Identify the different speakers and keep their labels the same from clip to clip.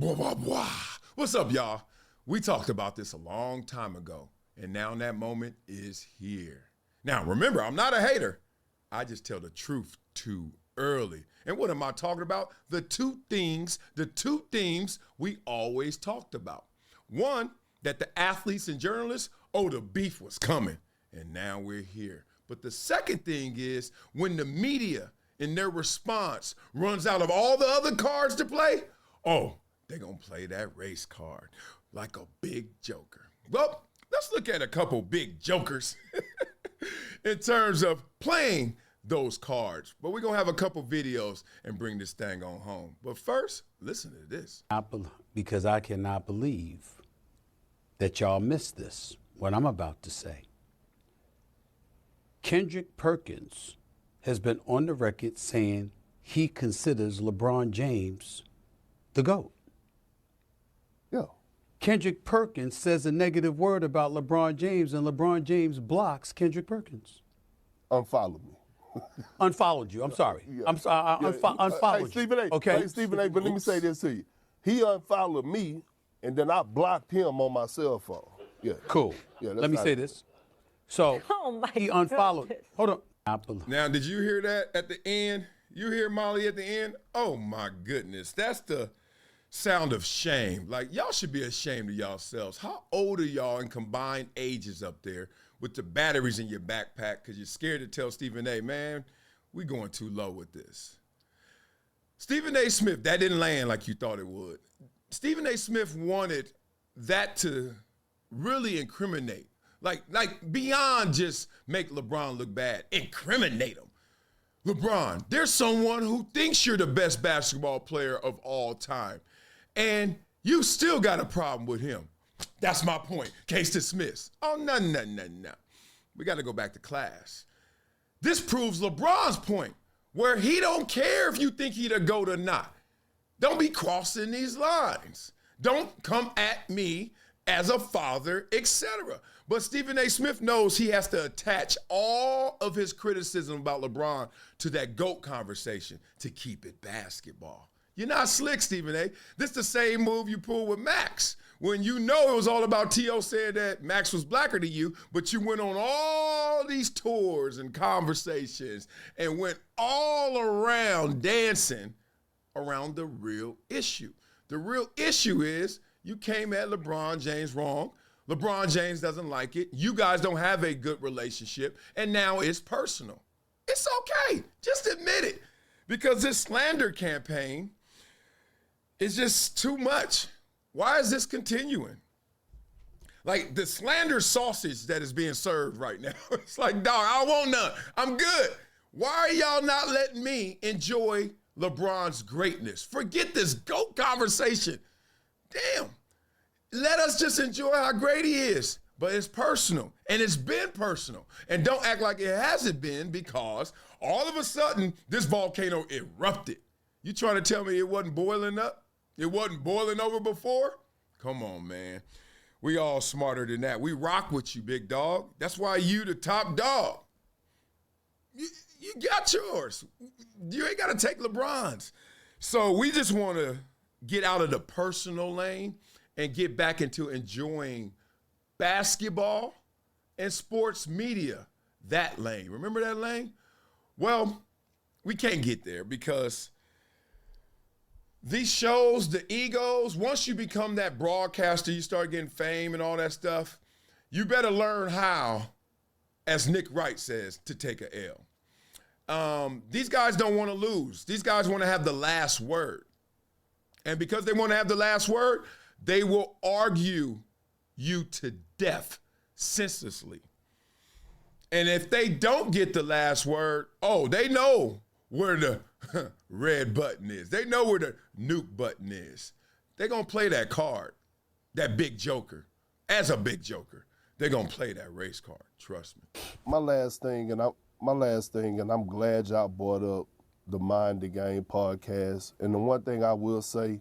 Speaker 1: Blah, blah, blah. What's up, y'all? We talked about this a long time ago, and now that moment is here. Now, remember, I'm not a hater. I just tell the truth too early. And what am I talking about? The two themes we always talked about. One, that the athletes and journalists, the beef was coming, and now we're here. But the second thing is when the media in their response runs out of all the other cards to play, they're going to play that race card like a big joker. Well, let's look at a couple big jokers in terms of playing those cards. But we're going to have a couple videos and bring this thing on home. But first, listen to this.
Speaker 2: Because I cannot believe that y'all missed this, what I'm about to say. Kendrick Perkins has been on the record saying he considers LeBron James the GOAT.
Speaker 3: Yeah.
Speaker 2: Kendrick Perkins says a negative word about LeBron James, and LeBron James blocks Kendrick Perkins.
Speaker 3: Unfollow me.
Speaker 2: Unfollowed you. I'm sorry.
Speaker 3: Yeah.
Speaker 2: I'm sorry. Unfollowed
Speaker 3: hey, Stephen A.
Speaker 2: you. Okay.
Speaker 3: Hey, Stephen A. But let me say this to you. He unfollowed me, and then I blocked him on my cell phone. Yeah.
Speaker 2: Cool.
Speaker 3: Yeah.
Speaker 2: Let me say this. So he unfollowed. Hold on.
Speaker 1: Now, did you hear that at the end? You hear Molly at the end? Oh my goodness. That's the sound of shame. Like, y'all should be ashamed of yourselves. How old are y'all in combined ages up there with the batteries in your backpack because you're scared to tell Stephen A, man, we going too low with this. Stephen A. Smith, that didn't land like you thought it would. Stephen A. Smith wanted that to really incriminate. Like beyond just make LeBron look bad, incriminate him. LeBron, there's someone who thinks you're the best basketball player of all time, and you still got a problem with him. That's my point. Case dismissed. Oh, no. We got to go back to class. This proves LeBron's point, where he don't care if you think he the GOAT or not. Don't be crossing these lines. Don't come at me as a father, etc. But Stephen A. Smith knows he has to attach all of his criticism about LeBron to that GOAT conversation to keep it basketball. You're not slick, Stephen A. This the same move you pulled with Max when you know it was all about T.O. saying that Max was blacker than you, but you went on all these tours and conversations and went all around dancing around the real issue. The real issue is you came at LeBron James wrong. LeBron James doesn't like it. You guys don't have a good relationship, and now it's personal. It's okay. Just admit it. Because this slander campaign is just too much. Why is this continuing? Like the slander sausage that is being served right now. It's like, dog, I want none. I'm good. Why are y'all not letting me enjoy LeBron's greatness? Forget this GOAT conversation. Damn. Let us just enjoy how great he is. But it's personal, and it's been personal. And don't act like it hasn't been, because all of a sudden, this volcano erupted. You trying to tell me it wasn't boiling up? It wasn't boiling over before? Come on, man. We all smarter than that. We rock with you, big dog. That's why you the top dog. You got yours. You ain't got to take LeBron's. So we just want to get out of the personal lane and get back into enjoying basketball and sports media, that lane. Remember that lane? Well, we can't get there because these shows, the egos, once you become that broadcaster, you start getting fame and all that stuff, you better learn how, as Nick Wright says, to take a L. These guys don't want to lose. These guys want to have the last word. And because they want to have the last word, they will argue you to death senselessly. And if they don't get the last word, they know where the red button is. They know where the nuke button is. They're going to play that card, that big joker. As a big joker, they're going to play that race card. Trust me.
Speaker 3: My last thing, and I'm glad y'all brought up the Mind the Game podcast. And the one thing I will say,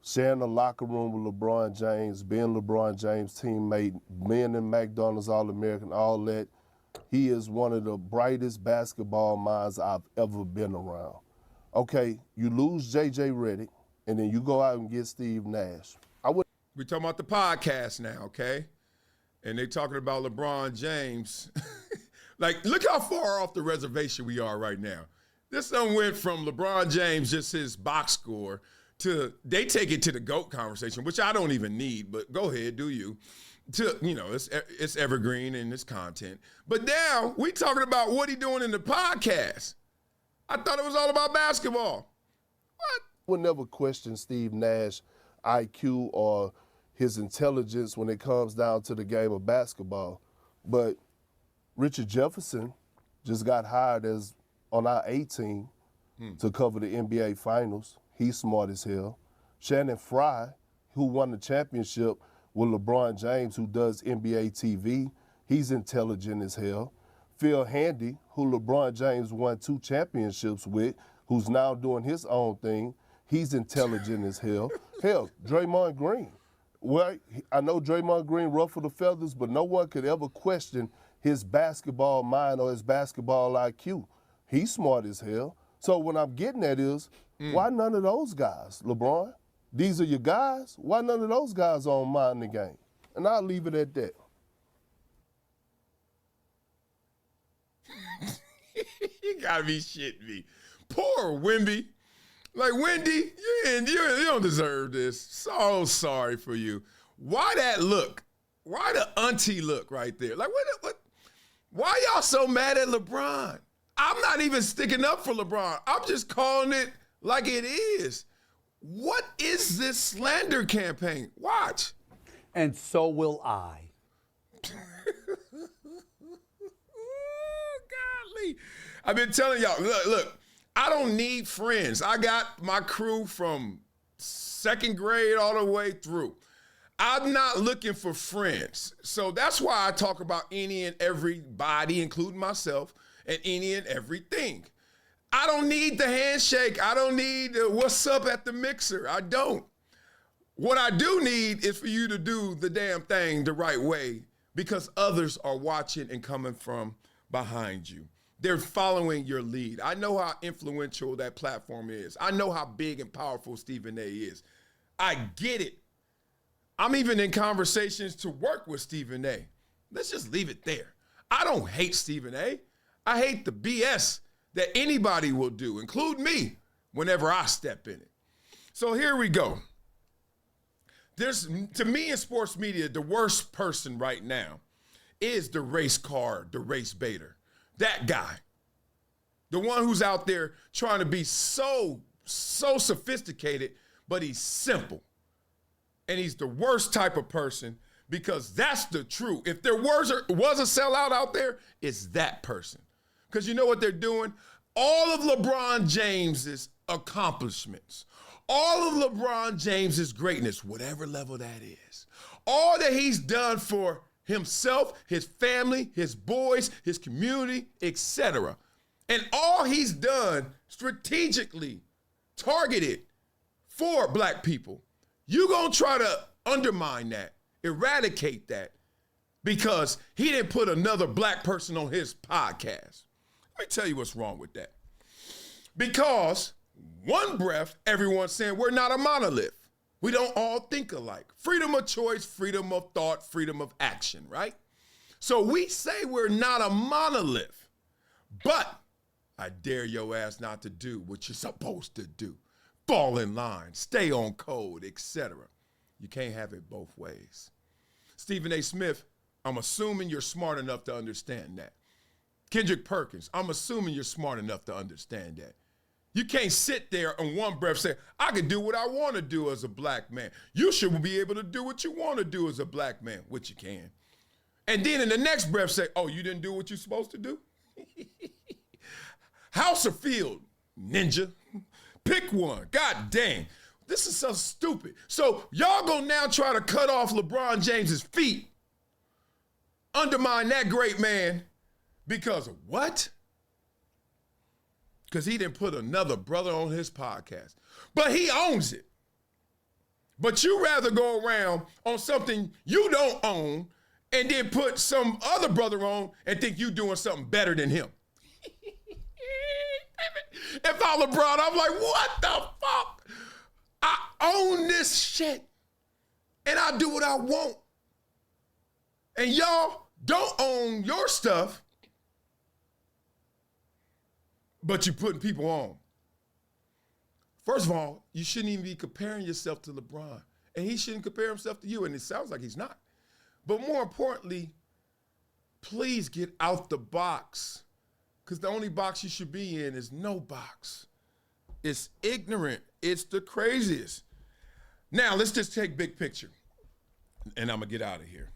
Speaker 3: sharing the locker room with LeBron James, being LeBron James' teammate, being in McDonald's All-American, all that, he is one of the brightest basketball minds I've ever been around. Okay, you lose J.J. Redick, and then you go out and get Steve Nash.
Speaker 1: We're talking about the podcast now, okay? And they talking about LeBron James. Like, look how far off the reservation we are right now. This one went from LeBron James, just his box score, to they take it to the GOAT conversation, which I don't even need, but go ahead, do you. To, you know, it's evergreen in its content. But now we talking about what he doing in the podcast. I thought it was all about basketball. What?
Speaker 3: Would never question Steve Nash IQ or his intelligence when it comes down to the game of basketball. But Richard Jefferson just got hired as on our A team to cover the NBA Finals. He's smart as hell. Shannon Fry, who won the championship with LeBron James, who does NBA TV, he's intelligent as hell. Phil Handy, who LeBron James won 2 championships with, who's now doing his own thing, he's intelligent as hell. Hell, Draymond Green. Well, I know Draymond Green ruffled the feathers, but no one could ever question his basketball mind or his basketball IQ. He's smart as hell. So what I'm getting at is, why none of those guys, LeBron? These are your guys. Why none of those guys are on mind the game? And I'll leave it at that.
Speaker 1: You gotta be shitting me. Poor Wemby. Like, Wendy, you don't deserve this. So sorry for you. Why that look? Why the auntie look right there? Like, what? Why y'all so mad at LeBron? I'm not even sticking up for LeBron. I'm just calling it like it is. What is this slander campaign? Watch.
Speaker 2: And so will I.
Speaker 1: Golly. I've been telling y'all, look, I don't need friends. I got my crew from 2nd grade all the way through. I'm not looking for friends. So that's why I talk about any and everybody, including myself, and any and everything. I don't need the handshake. I don't need the what's up at the mixer. I don't. What I do need is for you to do the damn thing the right way, because others are watching and coming from behind you. They're following your lead. I know how influential that platform is. I know how big and powerful Stephen A is. I get it. I'm even in conversations to work with Stephen A. Let's just leave it there. I don't hate Stephen A. I hate the BS that anybody will do, including me, whenever I step in it. So here we go. There's, to me in sports media, the worst person right now is the race car, the race baiter. That guy. The one who's out there trying to be so sophisticated, but he's simple. And he's the worst type of person, because that's the truth. If there was a sellout out there, it's that person. Because you know what they're doing? All of LeBron James's accomplishments, all of LeBron James's greatness, whatever level that is, all that he's done for himself, his family, his boys, his community, etc. And all he's done strategically targeted for black people. You're going to try to undermine that, eradicate that, because he didn't put another black person on his podcast. Let me tell you what's wrong with that. Because one breath, everyone's saying we're not a monolith. We don't all think alike. Freedom of choice, freedom of thought, freedom of action, right? So we say we're not a monolith, but I dare your ass not to do what you're supposed to do. Fall in line, stay on code, etc. You can't have it both ways. Stephen A. Smith, I'm assuming you're smart enough to understand that. Kendrick Perkins, I'm assuming you're smart enough to understand that. You can't sit there in one breath say, I can do what I want to do as a black man. You should be able to do what you want to do as a black man, which you can. And then in the next breath say, oh, you didn't do what you're supposed to do? House or field, ninja? Pick one. God dang. This is so stupid. So y'all gonna now try to cut off LeBron James's feet, undermine that great man, because of what? Because he didn't put another brother on his podcast. But he owns it. But you rather go around on something you don't own and then put some other brother on and think you doing something better than him. If I'm LeBron, I'm like, what the fuck? own this shit. And I do what I want. And y'all don't own your stuff, but you're putting people on. First of all, you shouldn't even be comparing yourself to LeBron. And he shouldn't compare himself to you, and it sounds like he's not. But more importantly, please get out the box, because the only box you should be in is no box. It's ignorant. It's the craziest. Now, let's just take big picture, and I'm going to get out of here.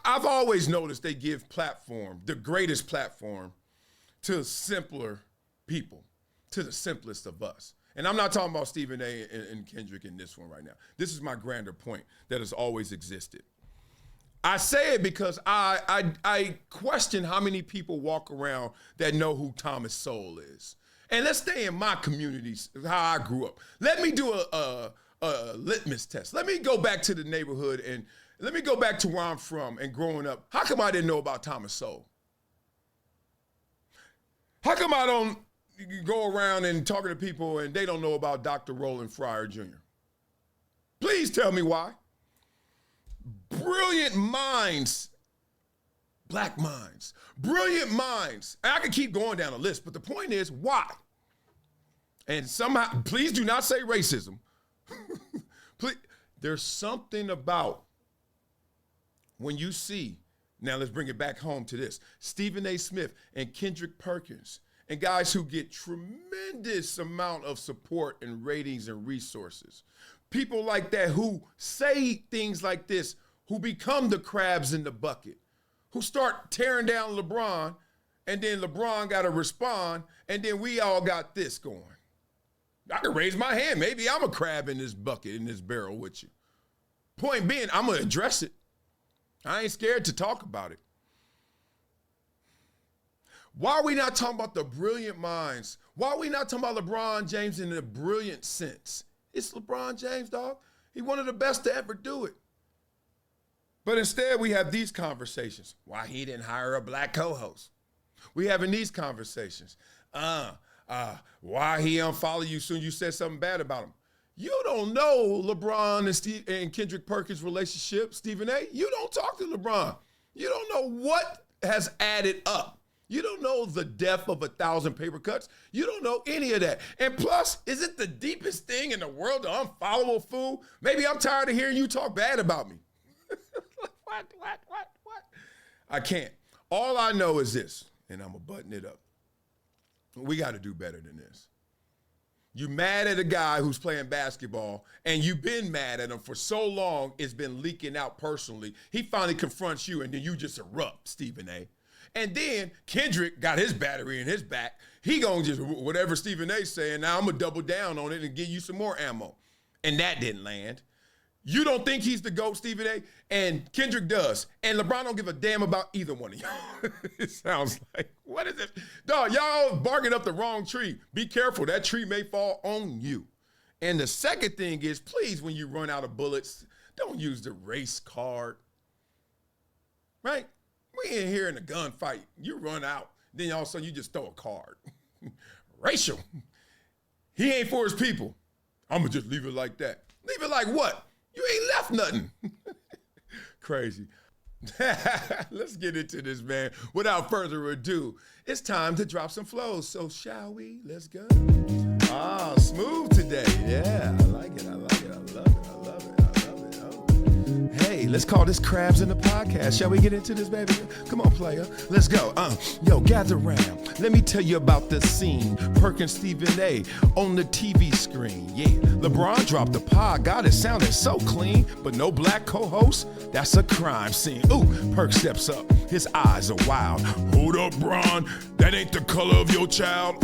Speaker 1: I've always noticed they give platform, the greatest platform, to simpler people, to the simplest of us. And I'm not talking about Stephen A. and Kendrick in this one right now. This is my grander point that has always existed. I say it because I question how many people walk around that know who Thomas Sowell is. And let's stay in my communities, how I grew up. Let me do a litmus test. Let me go back to the neighborhood and let me go back to where I'm from and growing up. How come I didn't know about Thomas Sowell? How come I don't go around and talking to people and they don't know about Dr. Roland Fryer Jr.? Please tell me why. Brilliant minds, black minds, brilliant minds. And I could keep going down the list, but the point is, why? And somehow, please do not say racism. Please, there's something about when you see, now let's bring it back home to this, Stephen A. Smith and Kendrick Perkins and guys who get tremendous amount of support and ratings and resources. People like that who say things like this, who become the crabs in the bucket, who start tearing down LeBron, and then LeBron got to respond, and then we all got this going. I can raise my hand. Maybe I'm a crab in this bucket, in this barrel with you. Point being, I'm going to address it. I ain't scared to talk about it. Why are we not talking about the brilliant minds? Why are we not talking about LeBron James in a brilliant sense? It's LeBron James, dog. He's one of the best to ever do it. But instead, we have these conversations. Why he didn't hire a black co-host? We having these conversations. Why he unfollowed you soon you said something bad about him? You don't know LeBron and Kendrick Perkins' relationship, Stephen A. You don't talk to LeBron. You don't know what has added up. You don't know the depth of 1,000 paper cuts. You don't know any of that. And plus, is it the deepest thing in the world to unfollow a fool? Maybe I'm tired of hearing you talk bad about me. What? I can't. All I know is this, and I'm going to button it up. We got to do better than this. You mad at a guy who's playing basketball, and you've been mad at him for so long, it's been leaking out personally. He finally confronts you, and then you just erupt, Stephen A. And then Kendrick got his battery in his back. He gonna just, whatever Stephen A. saying, now I'm gonna double down on it and give you some more ammo. And that didn't land. You don't think he's the GOAT, Stephen A., and Kendrick does. And LeBron don't give a damn about either one of y'all. It sounds like, what is it? Dog, y'all barking up the wrong tree. Be careful, that tree may fall on you. And the second thing is, please, when you run out of bullets, don't use the race card, right? We ain't here in a gunfight. You run out, then all of a sudden you just throw a card. Racial. He ain't for his people. I'm gonna just leave it like that. Leave it like what? You ain't left nothing. Crazy. Let's get into this, man. Without further ado, it's time to drop some flows. So shall we? Let's go. Ah, smooth today. Yeah, I like it. I love it. Hey, let's call this Crabs in the Podcast. Shall we get into this, baby? Come on, player. Let's go. Yo, gather round. Let me tell you about the scene. Perkins Stephen A. on the TV screen. Yeah, LeBron dropped the pod. God, it sounded so clean. But no black co-host? That's a crime scene. Ooh, Perk steps up. His eyes are wild. Hold up, Bron. That ain't the color of your child.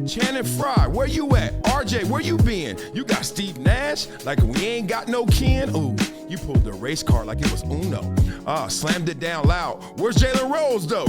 Speaker 1: Channing Frye, where you at? RJ, where you been? You got Steve Nash? Like we ain't got no kin? Ooh. You pulled the race car like it was Uno. Slammed it down loud. Where's Jalen Rose, though?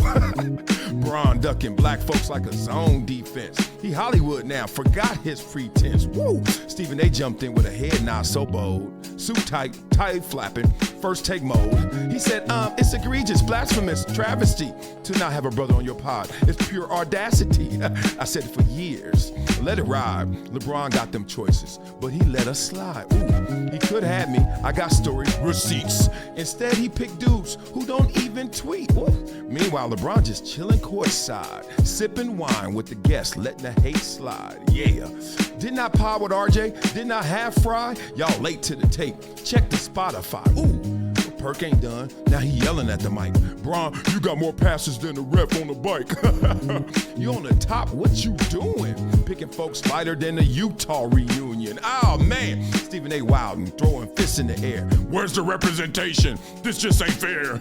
Speaker 1: Braun ducking black folks like a zone defense. He Hollywood now, forgot his pretense. Woo! Stephen A. jumped in with a head nod so bold. Suit tight, tie flapping, first take mode. He said, it's egregious, blasphemous, travesty to not have a brother on your pod. It's pure audacity. I said it for years. Let it ride. LeBron got them choices, but he let us slide. Ooh, he could have me. I got stories, receipts. Instead, he picked dudes who don't even tweet. Ooh. Meanwhile, LeBron just chilling courtside, sipping wine with the guests, letting the hate slide. Yeah. Didn't I pod with RJ? Didn't I have Fry? Y'all late to the tape. Check the Spotify. Ooh. Perk ain't done, now he yelling at the mic. Bron, you got more passes than the ref on the bike. You on the top, what you doing? Picking folks lighter than the Utah reunion. Oh man, Stephen A. Wilding, throwing fists in the air. Where's the representation? This just ain't fair.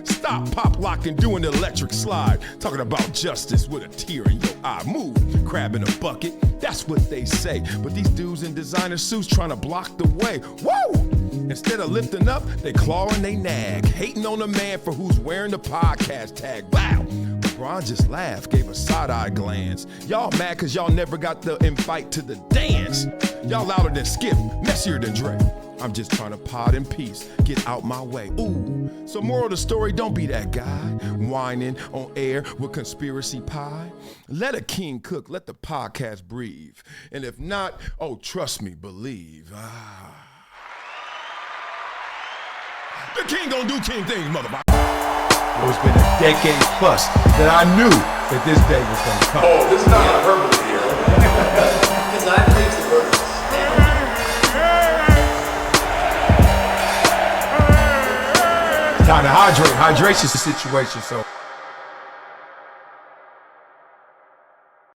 Speaker 1: Stop pop locking, doing the electric slide. Talking about justice with a tear in your eye. Move, crab in a bucket, that's what they say. But these dudes in designer suits trying to block the way. Whoa! Instead of lifting up, they claw and they nag, hating on a man for who's wearing the podcast tag. Wow! LeBron just laughed, gave a side-eye glance. Y'all mad cause y'all never got the invite to the dance. Y'all louder than Skip, messier than Dre. I'm just trying to pod in peace, get out my way. Ooh, so moral of the story, don't be that guy whining on air with conspiracy pie. Let a king cook, let the podcast breathe. And if not, oh, trust me, believe. The king gonna do king things, motherfucker.
Speaker 4: It's been a decade plus that I knew that this day was gonna come.
Speaker 1: Oh, this is not hyperbole here.
Speaker 5: Because I think the verse.
Speaker 4: Time to hydrate. Hydration's the situation, so.